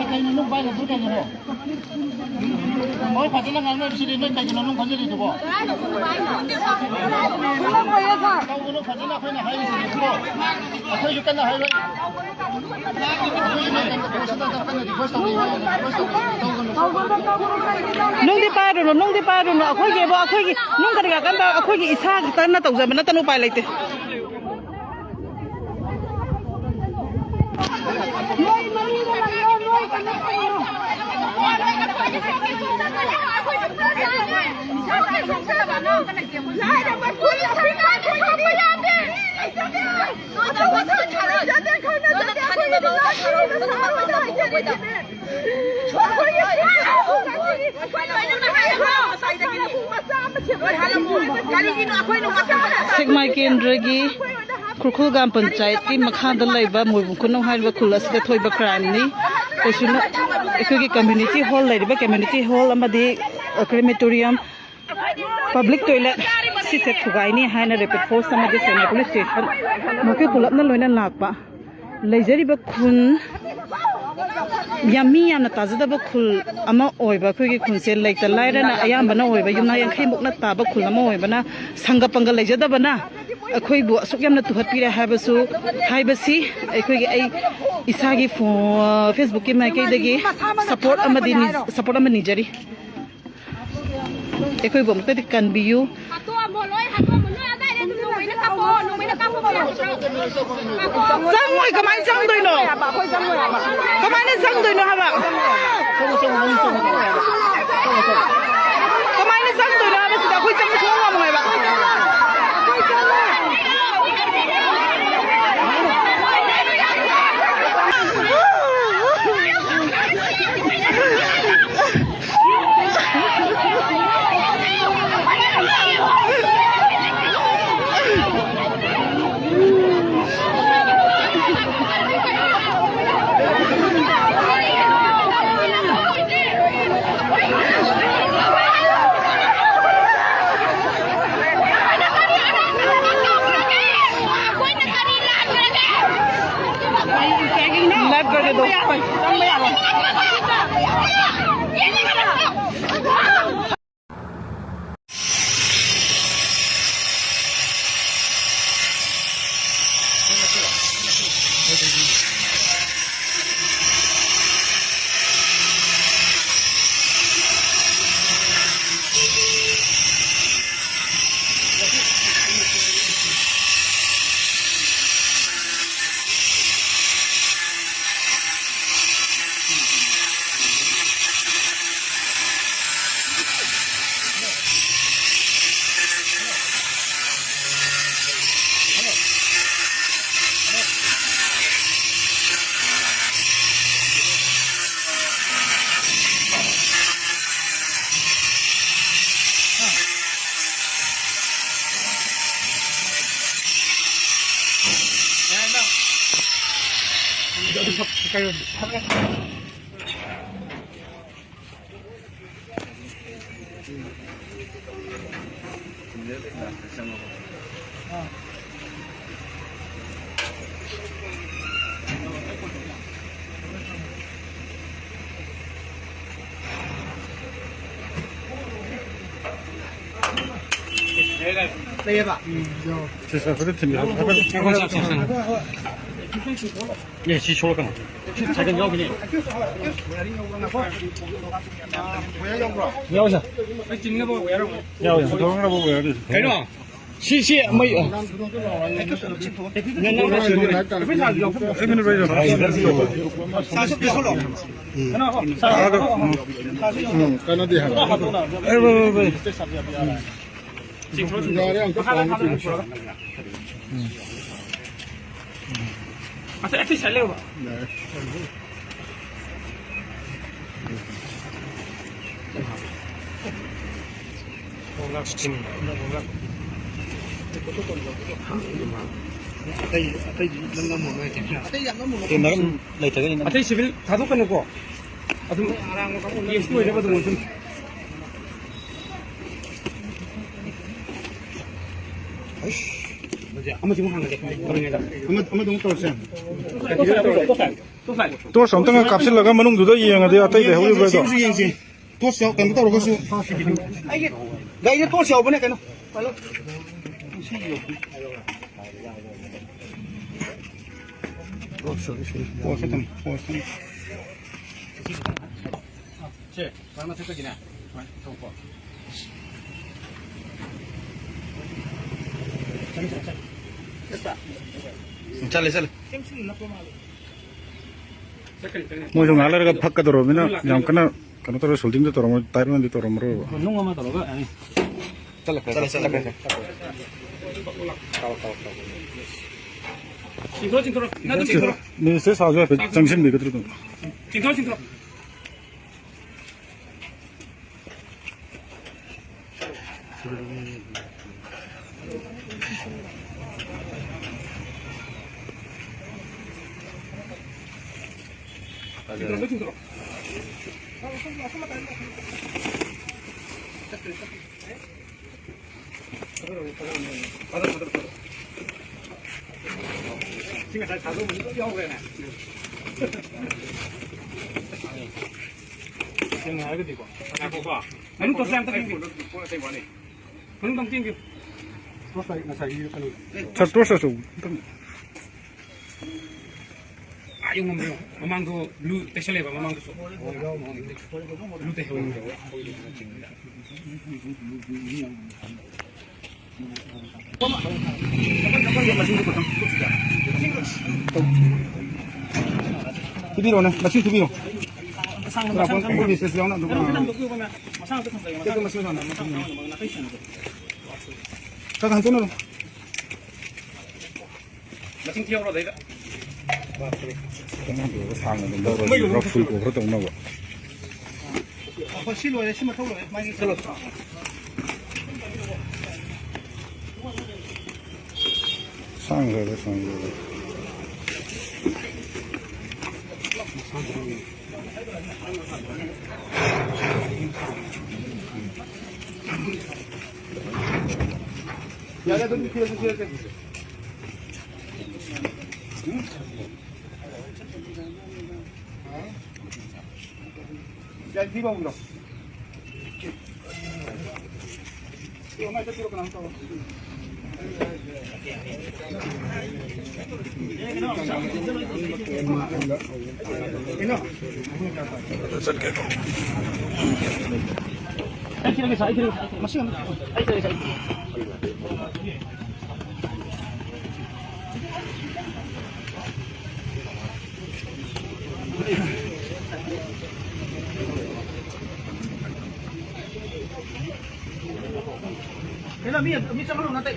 kay nung bay na duda mo. Moy padala nga mo sili na kay nung khajiri dibo. Uno padala ko na hay sili ko. Ako yu kana hay wai. nung di paro no akhoi ge ba akhoi gi nung ka ga kan ba akhoi gi isa ta na tau jaba na tanu pai laite Sigmai Kendragi Kurkulgam Panchayat ki Makhanda Laiba Mubukunu Haiba Kulas the Toiba crime ni Ikugi community hall Laiba community hall Amadi crematorium public toilet Siset Kugaini Hana Rapid Force Samadi Semi Police Station Muki Kulapna Loina Lakpa Lajari Bakun Yami and Tazada Kul Ama Oiba Kugi Kunsel like the Lyra Ayambana Oiba Yuna and Kimukna Taba Kulamo Oibana Sangapanga Lajadabana a Koibu Sukam to Hapira Habasu Haibasi a Kugi Isagi for Facebook Makegi support Amadini support Amanijari a Koibum that can be you. Samui kamai sang doi no. Kamai ni sang doi no haba. Kamai ni sang doi no haba sudah kui sang semua mau haba.这是不是挺牛？也去说了干嘛？才跟要给你。要一下。要一下。改着。谢谢，没有。这才六吧。Atay civil thado kan ko adum yes ko ina badum sun 多少等下kapsil laga manung duda yang ada atai deh hulu betul. 多小等不到个是，哎呀，来一多小不呢？给侬，完了。我手是，我是等，我是。是，咱们这个几呢？来，透过。चले mo jong ala ga phakka doro mina jam kana kana toro solding de toro taiwan de toro mro nunga ma toro ga चले ni se sa jo jangsim de gudru 징토 차多少手 yung mamang mamang ko blue texture ba mamang ko blue texture tubiro na masih tubiro berapa pun bisa siang nak tu kita masih sana kau kan tu nak masih tiap orang dah ro ful ko ro tong na ba 아, 실로에 심어偷了 많이 들었어. 상가가 야야 좀 비켜주세요. 야, 비가 온다. 이거 말자 뒤로 그냥 또. Ela mi chama lu nanti.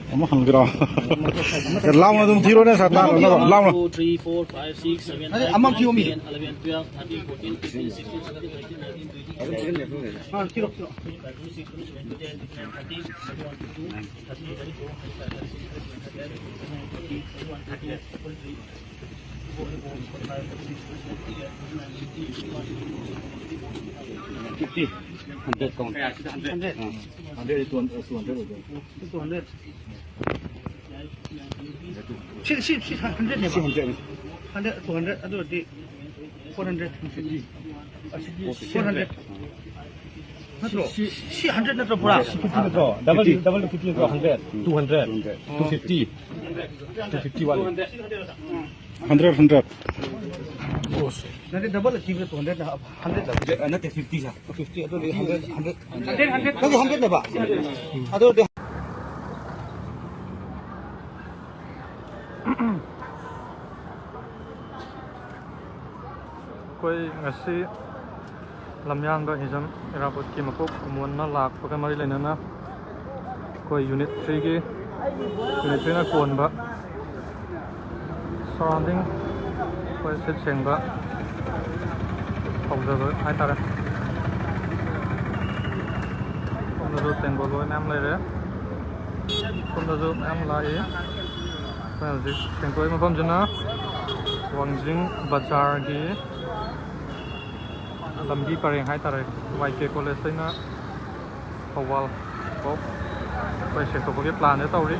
Kamu hanggra. Kerlam na tum thiro na sa na lam na. 2 3 4 5 6 7 8 Amam kiyo mi. 11 12 13 14 15 16 17 18 19 20 Ah, kilo. 26 27 28 29 30 100 count 100 200. Si 100 ne ba? 100 200 adu di 400 400 Natro si 100 natro pura 50 double 50 100 200 250 250 wali 100 nanti double achieve 200 100 nanti 50 sa 50 adu di 100 bagus 100 ne ba adu di koi ngasi lamyang ga hijam airport ki mapok mon na lak pa mari lena na koi unit 3 gi unit 3 na kon ba surrounding koi set cheng ba hong da ai ta ra kon da teng bo lo nam lai re kon da nam lai well this teng koi ma pam jana wangjing bazar gi ꯂꯝꯕꯤ ꯄꯔꯦꯡ ꯍꯥꯏꯇꯥꯔꯦ YK ꯀꯣꯂꯦꯖꯇꯩꯅ Thoubal ꯐꯥꯎ ꯑꯩꯈꯣꯏ ꯁꯦꯡꯗꯣꯛꯄꯒꯤ ꯄ꯭ꯂꯥꯟꯁꯦ ꯇꯧꯔꯤ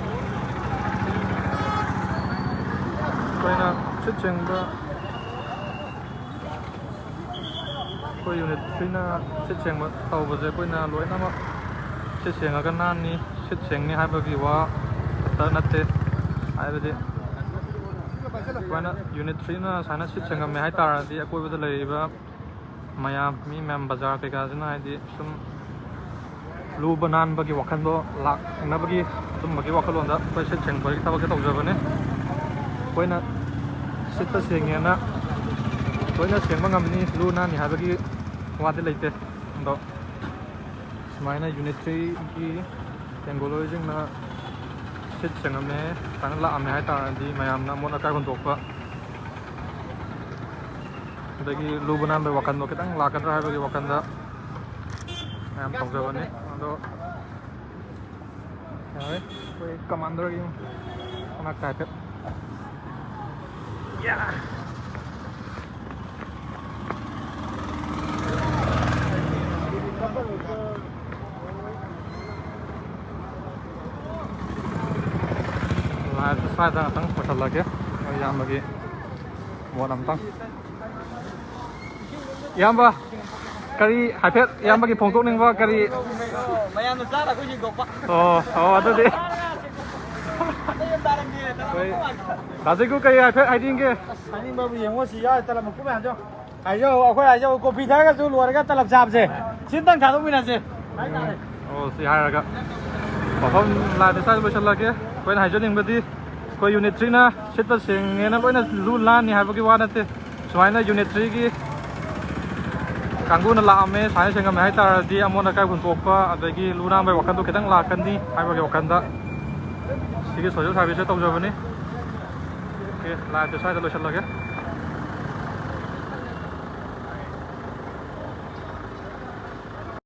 ꯑꯩꯈꯣꯏꯅ ꯁꯤꯠ ꯁꯦꯡꯕ ꯑꯩꯈꯣꯏ unit 3ꯅ ꯁꯤꯠ ꯁꯦꯡꯕ ꯇꯧꯕꯁꯦ ꯑꯩꯈꯣꯏꯅ ꯂꯣꯏꯅꯃꯛ ꯁꯤꯠ ꯁꯦꯡꯉꯒ ꯅꯥꯟꯅꯤ ꯁꯤꯠ ꯁꯦꯡꯅꯤ ꯍꯥꯏꯕꯒꯤ ꯋꯥ ꯈꯛꯇ ꯅꯠꯇꯦ ꯍꯥꯏꯕꯗꯤ ꯑꯩꯈꯣꯏꯅ ꯌꯨꯅꯤꯠ 3ꯅ ꯁꯨꯃꯥꯏꯅ ꯁꯤꯠ ꯁꯦꯡꯉꯝꯃꯦ ꯍꯥꯏꯇꯥꯔꯗꯤ ꯑꯀꯣꯏꯕꯗ ꯂꯩꯔꯤꯕ ꯃꯌꯥꯝ ꯃꯤ ꯃꯌꯥꯝ ꯕꯖꯥꯔ ꯀꯩꯀꯥꯁꯤꯅ ꯍꯥꯏꯗꯤ ꯁꯨꯝ ꯂꯨꯕ ꯅꯥꯟꯕꯒꯤ ꯋꯥꯈꯜꯗꯣ ꯂꯥꯛꯅꯕꯒꯤ ꯑꯗꯨꯝꯕꯒꯤ ꯋꯥꯈꯜꯂꯣꯟꯗ ꯑꯩꯈꯣꯏ ꯁꯤꯠ ꯁꯦꯡꯕꯒꯤ ꯊꯕꯛꯁꯦ ꯇꯧꯖꯕꯅꯤ ꯑꯩꯈꯣꯏꯅ ꯁꯤꯠꯇ ꯁꯦꯡꯉꯦꯅ ꯂꯣꯏꯅ ꯁꯦꯡꯕ ꯉꯝꯅꯤ ꯂꯨ ꯅꯥꯟꯅꯤ ꯍꯥꯏꯕꯒꯤ ꯋꯥꯗꯤ ꯂꯩꯇꯦ ꯑꯗꯣ ꯁꯨꯃꯥꯏꯅ ꯌꯨꯅꯤꯠ 3ꯒꯤ ꯕꯦꯡꯒꯣꯂꯣꯔꯁꯤꯡꯅ ꯁꯤꯠ ꯁꯦꯡꯉꯝꯃꯦ ꯁꯨꯃꯥꯏꯅ ꯂꯥꯛꯑꯝꯃꯦ ꯍꯥꯏꯇꯥꯔꯗꯤ ꯃꯌꯥꯝꯅ ꯑꯃꯣꯠ ꯑꯀꯥꯏ ꯍꯨꯟꯗꯣꯛꯄ ꯑꯗꯒꯤ ꯂꯨꯕ ꯅꯥꯟꯕꯒꯤ ꯋꯥꯈꯜꯗꯣ ꯈꯤꯇꯪ ꯂꯥꯛꯀꯗ꯭ꯔꯥ ꯍꯥꯏꯕꯒꯤ ꯋꯥꯈꯜꯗ ꯃꯌꯥꯝ ꯇꯧꯖꯕꯅꯤ ꯑꯗꯣ ꯌꯥꯔꯦ ꯑꯩꯈꯣꯏ ꯀꯃꯥꯟꯗꯔꯒꯤ ꯃꯅꯥꯛꯇ ꯍꯥꯏꯐꯦꯠ ꯂꯥꯏꯐ ꯁ꯭ꯋꯥꯏꯗ ꯉꯥꯛꯇꯪ ꯄꯨꯁꯜꯂꯒꯦ ꯃꯣꯏ ꯏꯌꯥꯝꯕꯒꯤ ꯃꯣꯠ ꯑꯝꯇꯪ ꯏꯌꯥꯝꯕ ꯀꯔꯤ ꯍꯥꯏꯐꯦꯠ ꯏꯌꯥꯝꯕꯒꯤ ꯐꯣꯡꯗꯣꯛꯅꯤꯡꯕ ꯀꯔꯤ ꯃꯌꯥꯝꯅ ꯆꯥꯔ ꯑꯩꯈꯣꯏ ꯌꯦꯡꯊꯣꯛꯄ ꯑꯣ ꯑꯗꯨꯗꯤ ꯗꯥꯖꯤꯒꯨ ꯀꯔꯤ ꯍꯥꯏꯐꯦꯠ ꯍꯥꯏꯅꯤꯡꯒꯦ ꯍꯥꯏꯅꯤꯡꯕꯕꯨ ꯌꯦꯡꯉꯣ ꯁꯤ ꯌꯥꯎꯔꯦ ꯇꯂꯞ ꯃꯀꯨꯞ ꯃꯌꯥꯝꯁꯨ ꯑꯩꯈꯣꯏ ꯍꯥꯏꯖꯧ ꯀꯣꯐꯤ ꯊꯛꯑꯒꯁꯨ ꯂꯣꯏꯔꯒ ꯇꯂꯞ ꯆꯥꯕꯁꯦ ꯁꯤꯇꯪ ꯊꯥꯗꯣꯛꯃꯤꯟꯅꯁꯦ ꯍꯥꯏꯇꯥꯔꯦ ꯑꯣ ꯁꯤ ꯍꯥꯏꯔꯒ ꯃꯐꯝ ꯂꯥꯏꯗ ꯁ꯭ꯋꯥꯏꯗ ꯂꯣꯏꯁꯤꯜꯂꯒꯦ ꯑꯩꯈꯣꯏꯅ ꯍꯥꯏꯖꯅꯤꯡꯕꯗꯤ ꯑꯩꯈꯣই ꯌꯨꯅꯤꯠ 3ꯅ ꯁꯤꯠꯄ ꯁꯦꯡꯉꯦꯅ ꯂꯣꯏꯅ ꯂꯨ ꯅꯥꯟꯅꯤ ꯍꯥꯏꯕꯒꯤ ꯋꯥ ꯅꯠꯇꯦ ꯁꯨꯃꯥꯏꯅ ꯌꯨꯅꯤꯠ 3ꯒꯤ ꯀꯥꯡꯕꯨꯅ ꯂꯥꯛꯑꯝꯃꯦ ꯁꯨꯃꯥꯏꯅ ꯁꯦꯡꯉꯝꯃꯦ ꯍꯥꯏꯇꯥꯔꯗꯤ ꯑꯃꯣꯠ ꯑꯀꯥꯏ ꯍꯨꯟꯇꯣꯛꯄ ꯑꯗꯒꯤ ꯂꯨ ꯅꯥꯟꯕꯒꯤ ꯋꯥꯈꯜꯗꯣ ꯈꯤꯇꯪ ꯂꯥꯛꯀꯅꯤ ꯍꯥꯏꯕꯒꯤ ꯋꯥꯈꯜꯗ ꯁꯤꯒꯤ ꯁꯣꯁꯤꯌꯦꯜ ꯁꯥꯔꯚꯤꯁꯁꯦ ꯇꯧꯖꯕꯅꯤ ꯂꯥꯏꯐꯁꯦ ꯁ꯭ꯋꯥꯏꯗ ꯂꯣꯏꯁꯤꯜꯂꯒꯦ